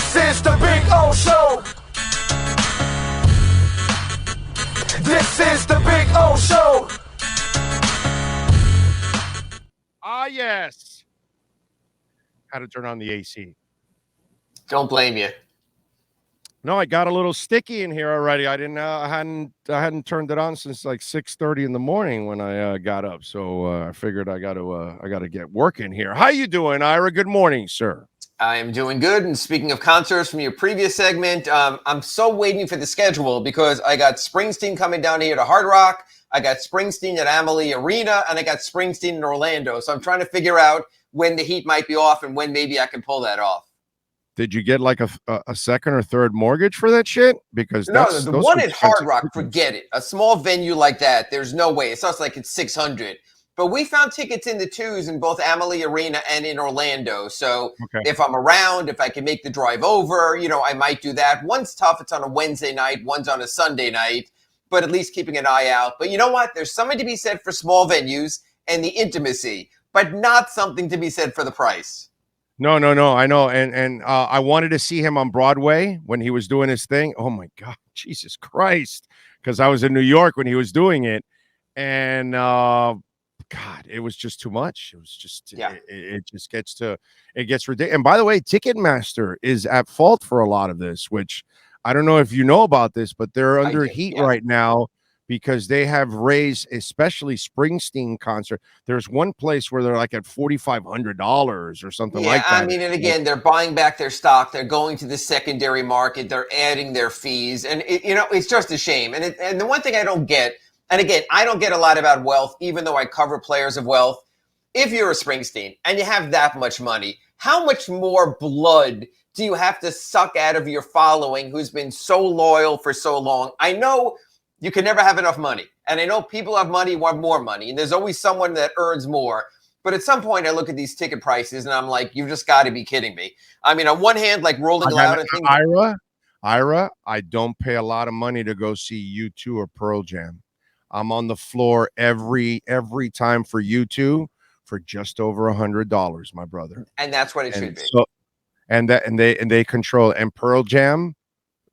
This is the Big O Show. This is the Big O Show. Ah, yes. How to turn on the AC. Don't blame you. No, I got a little sticky in here already. I didn't. I hadn't turned it on since like 6:30 in the morning when I got up. So I figured I got to get working here. How you doing, Ira? Good morning, sir. I am doing good. And speaking of concerts from your previous segment, I'm so waiting for the schedule because I got Springsteen coming down here to Hard Rock. I got Springsteen at Amalie Arena, and I got Springsteen in Orlando. So I'm trying to figure out when the heat might be off and when maybe I can pull that off. Did you get like a second or third mortgage for that shit? Because no, the one at Hard Rock, forget it. A small venue like that, there's no way. It sounds like it's 600. But we found tickets in the twos in both Amalie Arena and in Orlando. So if I'm around, if I can make the drive over, I might do that. One's tough. It's on a Wednesday night. One's on a Sunday night. But at least keeping an eye out. But you know what? There's something to be said for small venues and the intimacy, but not something to be said for the price. No, I know. And I wanted to see him on Broadway when he was doing his thing. Oh, my God. Jesus Christ. Because I was in New York when he was doing it. And, God, it was just too much. It was just, it just gets ridiculous. And by the way, Ticketmaster is at fault for a lot of this, which I don't know if you know about this, but they're under heat right now because they have raised, especially Springsteen concert. There's one place where they're like at $4,500 or something like that. I mean, and again, they're buying back their stock. They're going to the secondary market. They're adding their fees. And, it's just a shame. And the one thing I don't get, and again, I don't get a lot about wealth, even though I cover players of wealth. If you're a Springsteen and you have that much money, how much more blood do you have to suck out of your following who's been so loyal for so long? I know you can never have enough money. And I know people have money, want more money. And there's always someone that earns more. But at some point, I look at these ticket prices and I'm like, you've just got to be kidding me. I mean, on one hand, like Rolling Loud and things. Ira, I don't pay a lot of money to go see U2 or Pearl Jam. I'm on the floor every time for U2 for just over $100, my brother. And that's what it should be. So, and they control it. And Pearl Jam,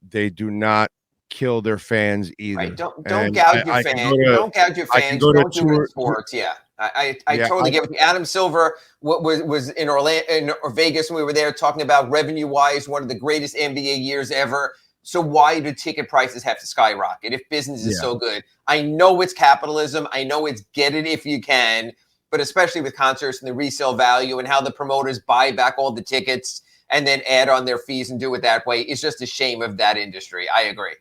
they do not kill their fans either. Right. Don't gouge your fans. Don't gouge your fans. Don't do it in sports. Yeah. I totally get it. Adam Silver was in Orlando or Vegas when we were there talking about revenue-wise, one of the greatest NBA years ever. So why do ticket prices have to skyrocket if business is so good? I know it's capitalism. I know it's get it if you can, but especially with concerts and the resale value and how the promoters buy back all the tickets and then add on their fees and do it that way. It's just a shame of that industry. I agree.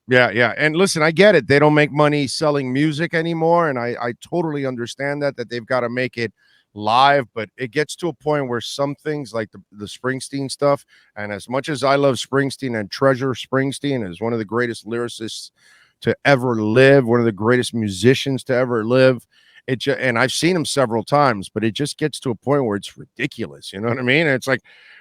Yeah. And listen, I get it. They don't make money selling music anymore. And I totally understand that they've got to make it live, but it gets to a point where some things like the Springsteen stuff, and as much as I love Springsteen and treasure Springsteen as one of the greatest lyricists to ever live, one of the greatest musicians to ever live, and I've seen him several times, but it just gets to a point where it's ridiculous. You know what I mean? It's like,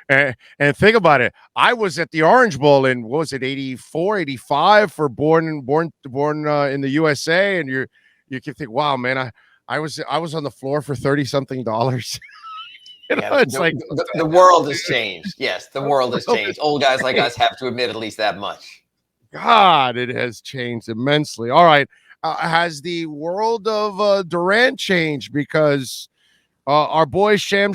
and think about it. I was at the Orange Bowl in, what was it, 84, 85 for born in the USA. And you can think, wow, man, I was on the floor for $30-something. It's like the world has changed. Yes, the world has changed. Old guys like us have to admit at least that much. God, it has changed immensely. All right. Has the world of Durant changed? Because our boy Cham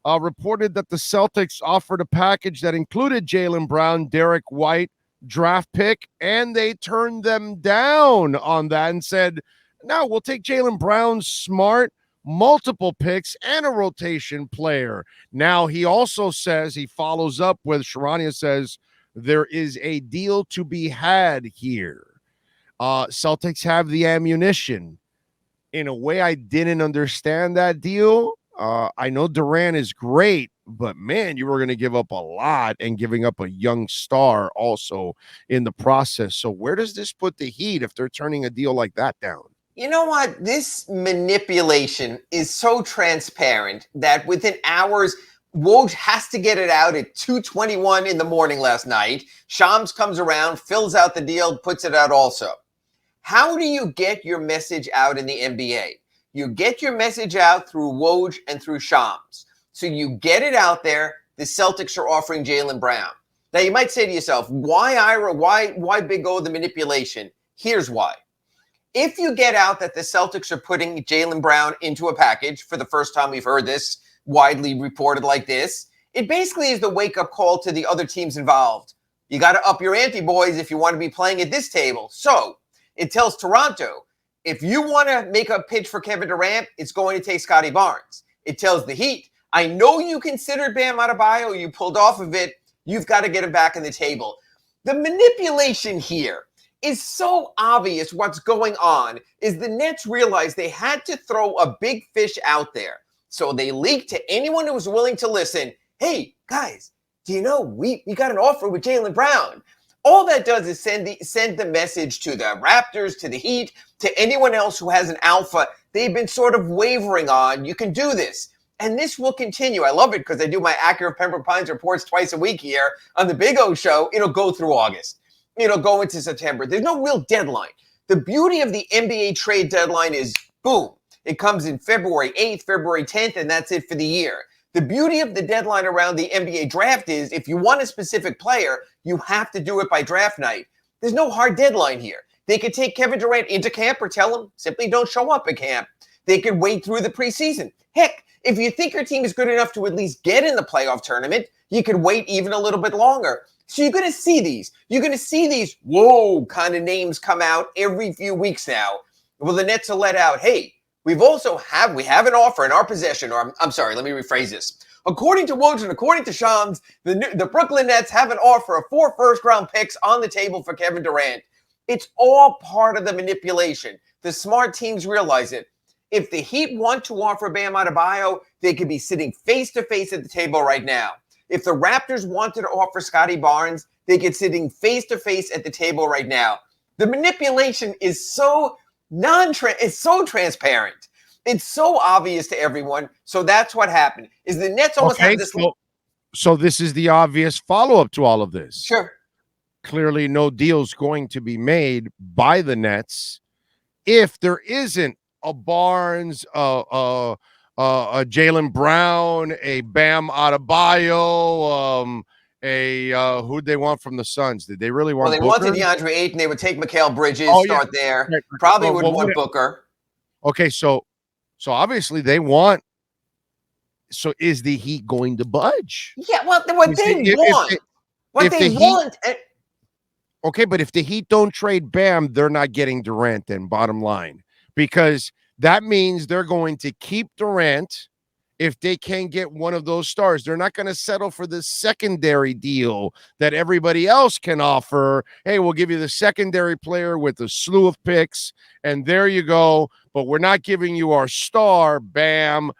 reported that the Celtics offered a package that included Jaylen Brown, Derek White, draft pick, and they turned them down on that and said, no, we'll take Jaylen Brown's smart, multiple picks, and a rotation player. Now, he also says, he follows up with Charania says, there is a deal to be had here. Celtics have the ammunition. In a way, I didn't understand that deal. I know Durant is great, but man, you were going to give up a lot and giving up a young star also in the process. So where does this put the Heat if they're turning a deal like that down? You know what? This manipulation is so transparent that within hours, Woj has to get it out at 2:21 in the morning last night. Shams comes around, fills out the deal, puts it out also. How do you get your message out in the NBA? You get your message out through Woj and through Shams. So you get it out there, the Celtics are offering Jaylen Brown. Now, you might say to yourself, why, Ira? Why Big O the manipulation? Here's why. If you get out that the Celtics are putting Jaylen Brown into a package, for the first time we've heard this widely reported like this, it basically is the wake-up call to the other teams involved. You got to up your ante, boys, if you want to be playing at this table. So it tells Toronto, if you want to make a pitch for Kevin Durant, it's going to take Scotty Barnes. It tells the Heat, I know you considered Bam Adebayo, you pulled off of it. You've got to get him back on the table. The manipulation here is so obvious. What's going on is the Nets realized they had to throw a big fish out there. So they leaked to anyone who was willing to listen, hey, guys, do you know we got an offer with Jaylen Brown? All that does is send the message to the Raptors, to the Heat, to anyone else who has an alpha they've been sort of wavering on. You can do this. And this will continue. I love it because I do my Acura Pembroke Pines reports twice a week here on the Big O Show. It'll go through August. It'll go into September. There's no real deadline. The beauty of the NBA trade deadline is, boom, it comes in February 8th, February 10th, and that's it for the year. The beauty of the deadline around the NBA draft is if you want a specific player, you have to do it by draft night. There's no hard deadline here. They could take Kevin Durant into camp or tell him simply don't show up at camp. They could wait through the preseason. Heck, if you think your team is good enough to at least get in the playoff tournament, you could wait even a little bit longer. So you're going to see these. You're going to see these whoa kind of names come out every few weeks now. Well, the Nets will let out, hey, we have an offer in our possession, or I'm sorry, let me rephrase this. According to Woj and according to Cham, the Brooklyn Nets have an offer of 4 first-round picks on the table for Kevin Durant. It's all part of the manipulation. The smart teams realize it. If the Heat want to offer Bam Adebayo, they could be sitting face-to-face at the table right now. If the Raptors wanted to offer Scotty Barnes, they could sitting face-to-face at the table right now. The manipulation is so transparent. It's so obvious to everyone. So that's what happened. Is the Nets almost have this? So this is the obvious follow-up to all of this. Sure. Clearly, no deal's going to be made by the Nets if there isn't a Barnes, a Jaylen Brown, a Bam Adebayo, who'd they want from the Suns? Did they really want? Well, they Booker? wanted DeAndre Ayton. They would take Mikal Bridges, start there. Right. Probably would want Booker. Okay, so obviously they want. So is the Heat going to budge? Yeah, well, what they want. Okay, but if the Heat don't trade Bam, they're not getting Durant then, bottom line. Because that means they're going to keep Durant if they can get one of those stars. They're not going to settle for the secondary deal that everybody else can offer. Hey, we'll give you the secondary player with a slew of picks, and there you go. But we're not giving you our star, Bam,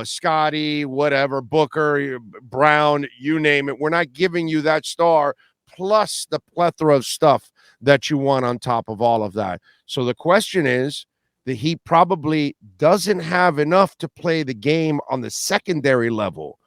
Scotty, whatever, Booker, Brown, you name it. We're not giving you that star plus the plethora of stuff that you want on top of all of that. So the question is, the Heat probably doesn't have enough to play the game on the secondary level.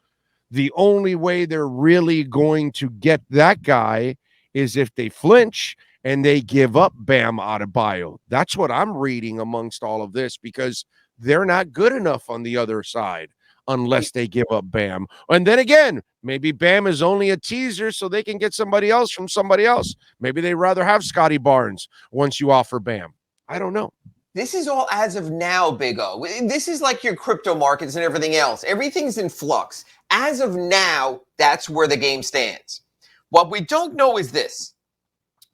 The only way they're really going to get that guy is if they flinch and they give up Bam Adebayo. That's what I'm reading amongst all of this, because they're not good enough on the other side unless they give up Bam. And then again, maybe Bam is only a teaser so they can get somebody else from somebody else. Maybe they'd rather have Scotty Barnes once you offer Bam. I don't know. This is all as of now, Big O. This is like your crypto markets and everything else. Everything's in flux. As of now, that's where the game stands. What we don't know is this.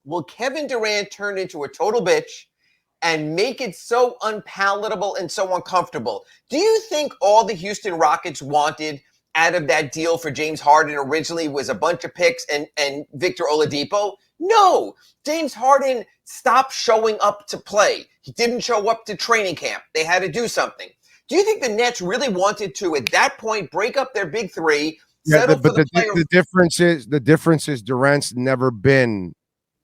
Will Kevin Durant turn into a total bitch and make it so unpalatable and so uncomfortable? Do you think all the Houston Rockets wanted out of that deal for James Harden originally was a bunch of picks and Victor Oladipo? No. James Harden stopped showing up to play. He didn't show up to training camp. They had to do something. Do you think the Nets really wanted to, at that point, break up their big three? The difference is Durant's never been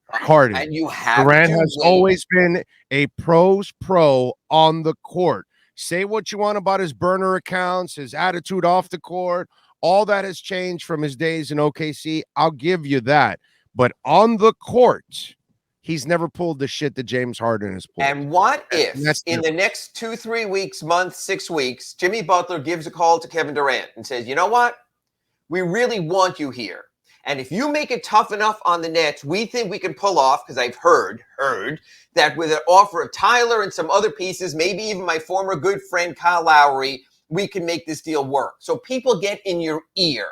Harden. And you have Durant has always been a pro's pro on the court. Say what you want about his burner accounts, his attitude off the court. All that has changed from his days in OKC. I'll give you that. But on the court, he's never pulled the shit that James Harden has pulled. And what if in the next 2-3 weeks, month, 6 weeks, Jimmy Butler gives a call to Kevin Durant and says, you know what? We really want you here. And if you make it tough enough on the Nets, we think we can pull off, because I've heard that with an offer of Tyler and some other pieces, maybe even my former good friend Kyle Lowry, we can make this deal work. So people get in your ear.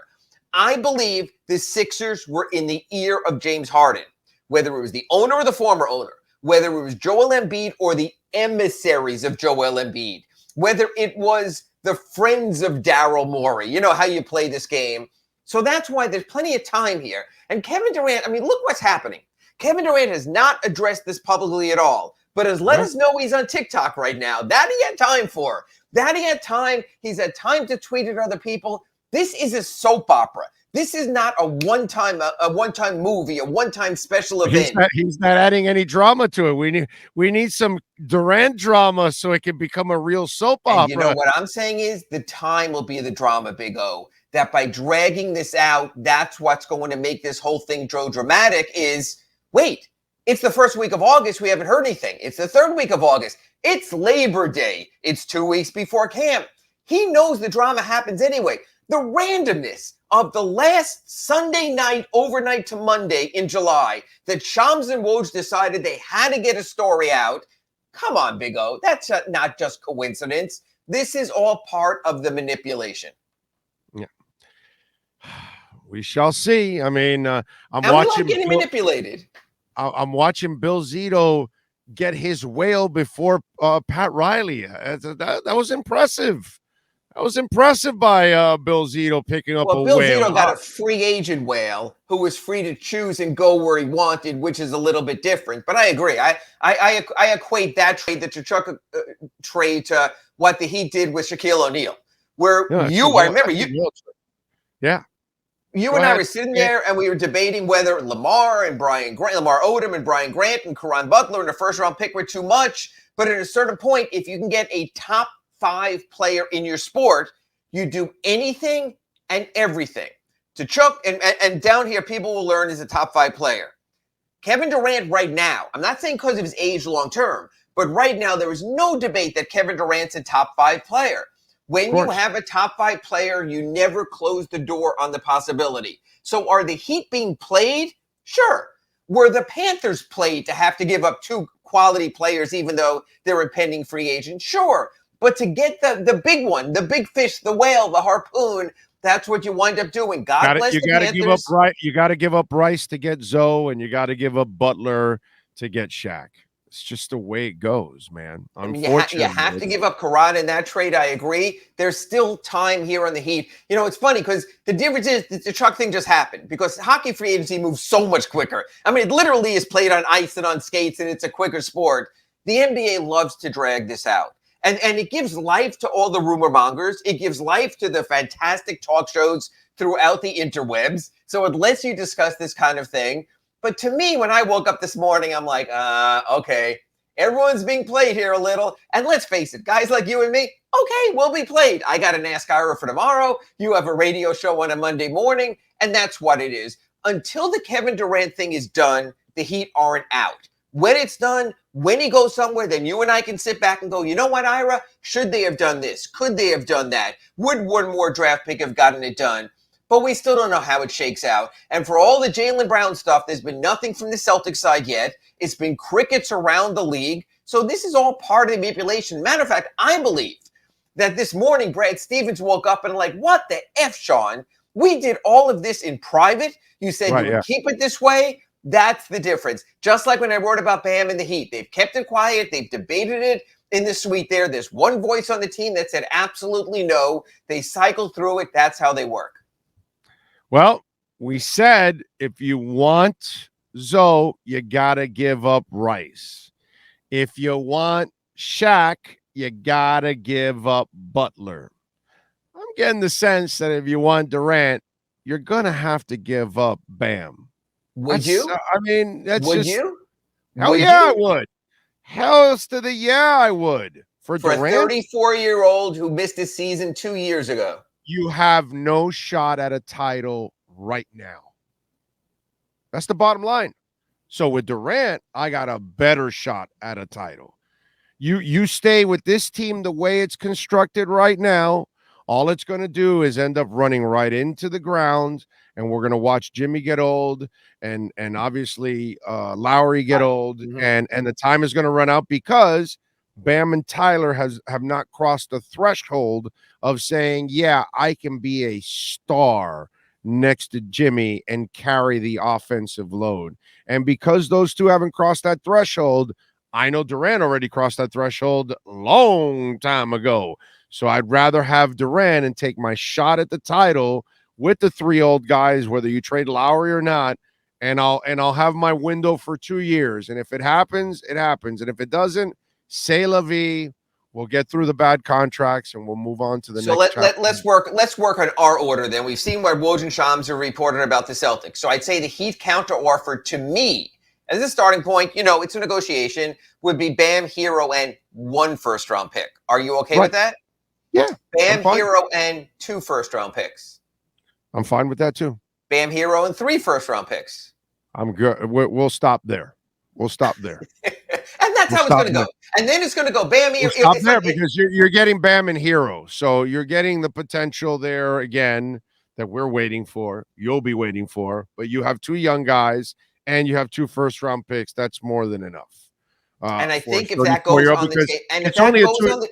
I believe the Sixers were in the ear of James Harden, whether it was the owner or the former owner, whether it was Joel Embiid or the emissaries of Joel Embiid, whether it was the friends of Daryl Morey. You know how you play this game. So that's why there's plenty of time here. And Kevin Durant, I mean, look what's happening. Kevin Durant has not addressed this publicly at all, but has let us know he's on TikTok right now. That he had time for. That he had time. He's had time to tweet at other people. This is a soap opera. This is not a one-time movie, a one-time special event. He's not adding any drama to it. We need some Durant drama so it can become a real soap opera. You know what I'm saying is the time will be the drama, Big O. That by dragging this out, that's what's going to make this whole thing dramatic is, wait, it's the first week of August. We haven't heard anything. It's the third week of August. It's Labor Day. It's 2 weeks before camp. He knows the drama happens anyway. The randomness of the last Sunday night, overnight to Monday in July, that Shams and Woj decided they had to get a story out. Come on, Big O. That's not just coincidence. This is all part of the manipulation. Yeah. We shall see. I mean, I'm watching getting manipulated. I'm watching Bill Zito get his whale before Pat Riley. That was impressive. That was impressive by Bill Zito picking up a whale. Bill Zito got a free agent whale who was free to choose and go where he wanted, which is a little bit different. But I agree. I equate that trade, the T'Chaka trade, to what the Heat did with Shaquille O'Neal, where I remember you. Yeah. You and I were sitting there and we were debating whether Lamar Odom and Brian Grant and Caron Butler and a first-round pick were too much. But at a certain point, if you can get a top 5 player in your sport, you do anything and everything. And down here, people will learn is a top 5 player. Kevin Durant right now, I'm not saying because of his age long-term, but right now there is no debate that Kevin Durant's a top 5 player. When you have a top 5 player, you never close the door on the possibility. So are the Heat being played? Sure. Were the Panthers played to have to give up 2 quality players even though they're a pending free agent? Sure. But to get the big one, the big fish, the whale, the harpoon, that's what you wind up doing. God bless the Panthers. You got to give up Rice to get Zoe, and you got to give up Butler to get Shaq. It's just the way it goes, man. Unfortunately, you have to give up Caron in that trade. I agree. There's still time here on the Heat. You know, it's funny because the difference is the Chuck thing just happened because hockey free agency moves so much quicker. I mean, it literally is played on ice and on skates, and it's a quicker sport. The NBA loves to drag this out. And it gives life to all the rumor mongers. It gives life to the fantastic talk shows throughout the interwebs. So it lets you discuss this kind of thing. But to me, when I woke up this morning, I'm like, okay, everyone's being played here a little. And let's face it, guys like you and me, okay, we'll be played. I got an Ask Ira for tomorrow. You have a radio show on a Monday morning. And that's what it is. Until the Kevin Durant thing is done, the Heat aren't out. When it's done, when he goes somewhere, then you and I can sit back and go, you know what, Ira? Should they have done this? Could they have done that? Would one more draft pick have gotten it done? But we still don't know how it shakes out. And for all the Jaylen Brown stuff, there's been nothing from the Celtics side yet. It's been crickets around the league. So this is all part of the manipulation. Matter of fact, I believe that this morning, Brad Stevens woke up and like, what the F, Sean? We did all of this in private. You said you would keep it this way. That's the difference. Just like when I wrote about Bam and the Heat. They've kept it quiet. They've debated it in the suite there. There's one voice on the team that said absolutely no. They cycled through it. That's how they work. Well, we said if you want Zoe, you got to give up Rice. If you want Shaq, you got to give up Butler. I'm getting the sense that if you want Durant, you're going to have to give up Bam. Would you? I mean, that's would just. You? Hell would yeah, you? I would. Hell's to the yeah, I would. For Durant, a 34-year-old who missed his season 2 years ago. You have no shot at a title right now. That's the bottom line. So with Durant, I got a better shot at a title. You stay with this team the way it's constructed right now, All it's going to do is end up running right into the ground, and we're going to watch Jimmy get old, and obviously Lowry get old, and the time is going to run out because Bam and Tyler have not crossed the threshold of saying, yeah, I can be a star next to Jimmy and carry the offensive load. And because those two haven't crossed that threshold, I know Durant already crossed that threshold long time ago. So I'd rather have Durant and take my shot at the title with the three old guys, whether you trade Lowry or not, and I'll have my window for 2 years. And if it happens, it happens. And if it doesn't, c'est la vie. We'll get through the bad contracts and we'll move on to the next chapter. Let's work on our order then. We've seen what Woj and Chams are reported about the Celtics. So I'd say the Heat counter offer to me as a starting point, it's a negotiation, would be Bam, Hero, and 1 first-round pick. Are you okay with that? Yeah. Bam, Hero, and 2 first-round picks. I'm fine with that too. Bam, Hero, and 3 first-round picks. I'm good. We'll stop there. We'll stop there. And that's how it's going to go. And then it's going to go Bam, Hero. Stop there because you're getting Bam and Hero. So you're getting the potential there again that we're waiting for. You'll be waiting for. But you have 2 young guys and you have 2 first-round picks. That's more than enough. And I think if that goes on the game, and if that goes on the,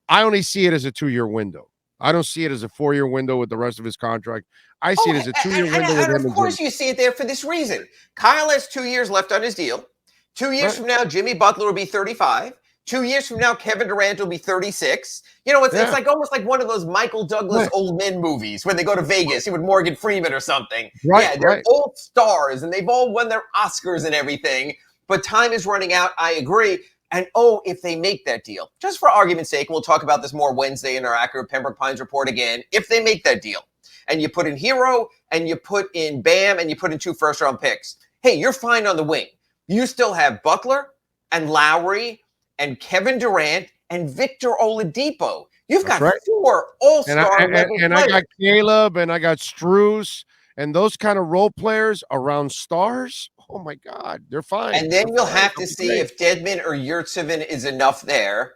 I only see it as a 2-year window. I don't see it as a 4-year window with the rest of his contract. I see it as a 2-year window with him. And of course you see it there for this reason. Kyle has 2 years left on his deal. 2 years from now, Jimmy Butler will be 35. 2 years from now, Kevin Durant will be 36. It's like almost like one of those Michael Douglas old men movies when they go to Vegas with Morgan Freeman or something. They're old stars and they've all won their Oscars and everything. But time is running out. I agree. And if they make that deal, just for argument's sake, and we'll talk about this more Wednesday in our Acura Pembroke Pines report again, if they make that deal and you put in Hero and you put in Bam and you put in 2 first-round picks, hey, you're fine on the wing. You still have Butler and Lowry and Kevin Durant and Victor Oladipo. You've got 4 all-star level players. I got Caleb and I got Strus and those kind of role players around stars. Oh, my God, they're fine. And then you'll have to see if Dedmon or Yurtseven is enough there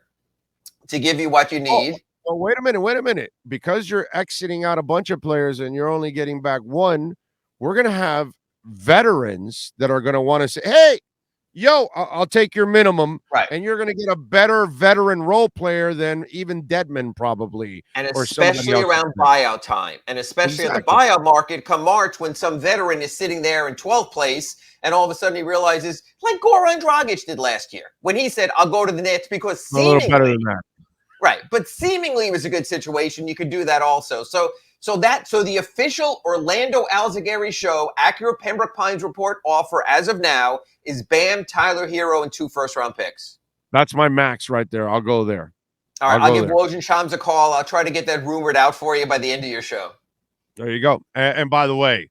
to give you what you need. Oh, wait a minute. Because you're exiting out a bunch of players and you're only getting back 1, we're going to have veterans that are going to want to say, hey, I'll take your minimum. Right. And you're going to get a better veteran role player than even Dedmon probably. And especially around buyout time. And especially in the buyout market come March when some veteran is sitting there in 12th place and all of a sudden he realizes, like Goran Dragic did last year, when he said, I'll go to the Nets because seemingly, a little better than that. Right. But seemingly it was a good situation. You could do that also. So the official Orlando Alzugaray show, Acura Pembroke Pines report offer as of now is Bam, Tyler Hero, and 2 first-round picks. That's my max right there. I'll go there. All right, I'll give Woj and Chams a call. I'll try to get that rumored out for you by the end of your show. There you go. And by the way,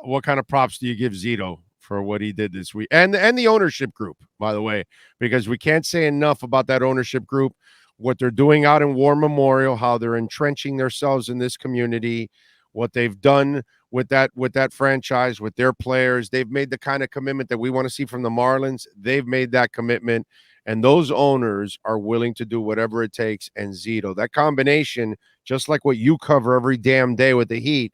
what kind of props do you give Zito for what he did this week? And the ownership group, by the way, because we can't say enough about that ownership group. What they're doing out in War Memorial, how they're entrenching themselves in this community, what they've done with that franchise, with their players. They've made the kind of commitment that we want to see from the Marlins. They've made that commitment, and those owners are willing to do whatever it takes. And Zito, that combination, just like what you cover every damn day with the Heat,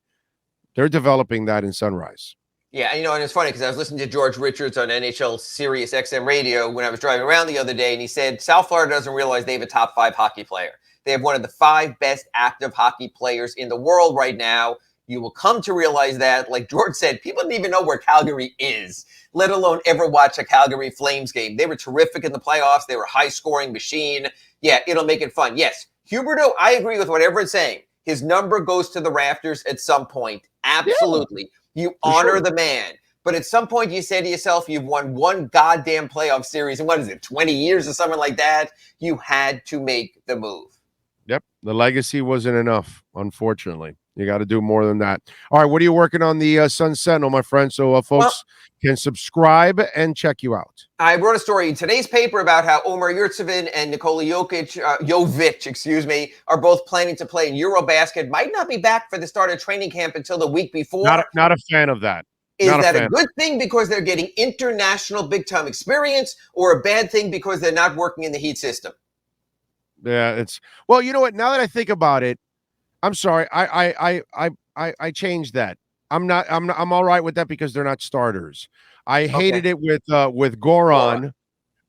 they're developing that in Sunrise. Yeah, and it's funny because I was listening to George Richards on NHL Sirius XM radio when I was driving around the other day, and he said South Florida doesn't realize they have a top 5 hockey player. They have one of the 5 best active hockey players in the world right now. You will come to realize that, like George said, people didn't even know where Calgary is, let alone ever watch a Calgary Flames game. They were terrific in the playoffs. They were a high-scoring machine. Yeah, it'll make it fun. Yes, Huberdeau, I agree with what everyone's saying. His number goes to the rafters at some point. Absolutely. Yeah. You honor the man. But at some point you say to yourself, you've won 1 goddamn playoff series in, 20 years or something like that. You had to make the move. Yep. The legacy wasn't enough, unfortunately. You got to do more than that. All right. What are you working on the Sun Sentinel, my friend? So folks can subscribe and check you out. I wrote a story in today's paper about how Omer Yurtseven and Nikola Jovic, are both planning to play in Eurobasket. Might not be back for the start of training camp until the week before. Not a fan of that. Is that a good thing because they're getting international big-time experience, or a bad thing because they're not working in the Heat system? Yeah, well, you know what? Now that I think about it, I'm sorry. I changed that. I'm all right with that because they're not starters. I hated it with Goran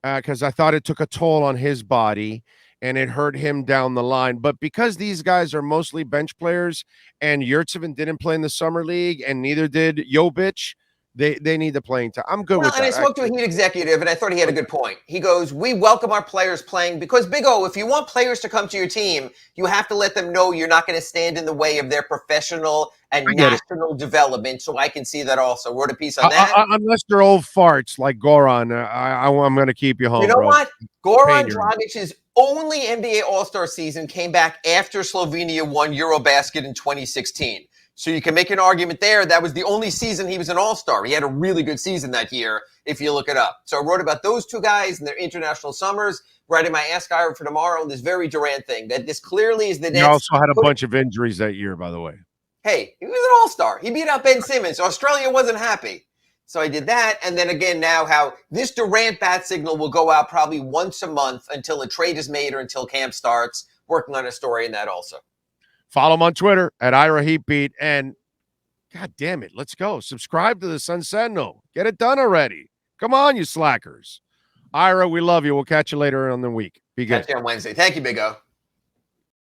because I thought it took a toll on his body and it hurt him down the line. But because these guys are mostly bench players and Yurtseven didn't play in the summer league and neither did Jovic, they need the playing time. I'm good with that. And I spoke to a Heat executive, and I thought he had a good point. He goes, we welcome our players playing because, Big O, if you want players to come to your team, you have to let them know you're not going to stand in the way of their professional and national development. So I can see that also. Wrote a piece on that. Unless they're old farts like Goran, I'm going to keep you home, You know bro. what? Goran Dragic's only NBA All-Star season came back after Slovenia won Eurobasket in 2016. So you can make an argument there. That was the only season he was an all-star. He had a really good season that year, if you look it up. So I wrote about those two guys and their international summers, writing my Ask Ira for tomorrow, and this very Durant thing. That this clearly is the Nets. He also had a bunch of injuries that year, by the way. Hey, he was an all-star. He beat out Ben Simmons. Australia wasn't happy. So I did that. And then again now how this Durant bat signal will go out probably once a month until a trade is made or until camp starts. Working on a story in that also. Follow him on Twitter at Ira Heatbeat. And God damn it, let's go. Subscribe to the Sun Sentinel. Get it done already. Come on, you slackers. Ira, we love you. We'll catch you later on the week. Be good. Catch you on Wednesday. Thank you, Big O.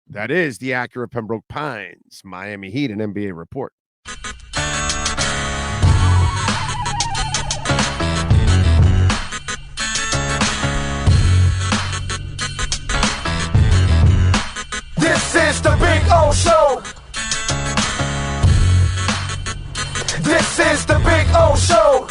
That is the Acura Pembroke Pines Miami Heat and NBA report. This is the Big O Show. This is the Big O Show.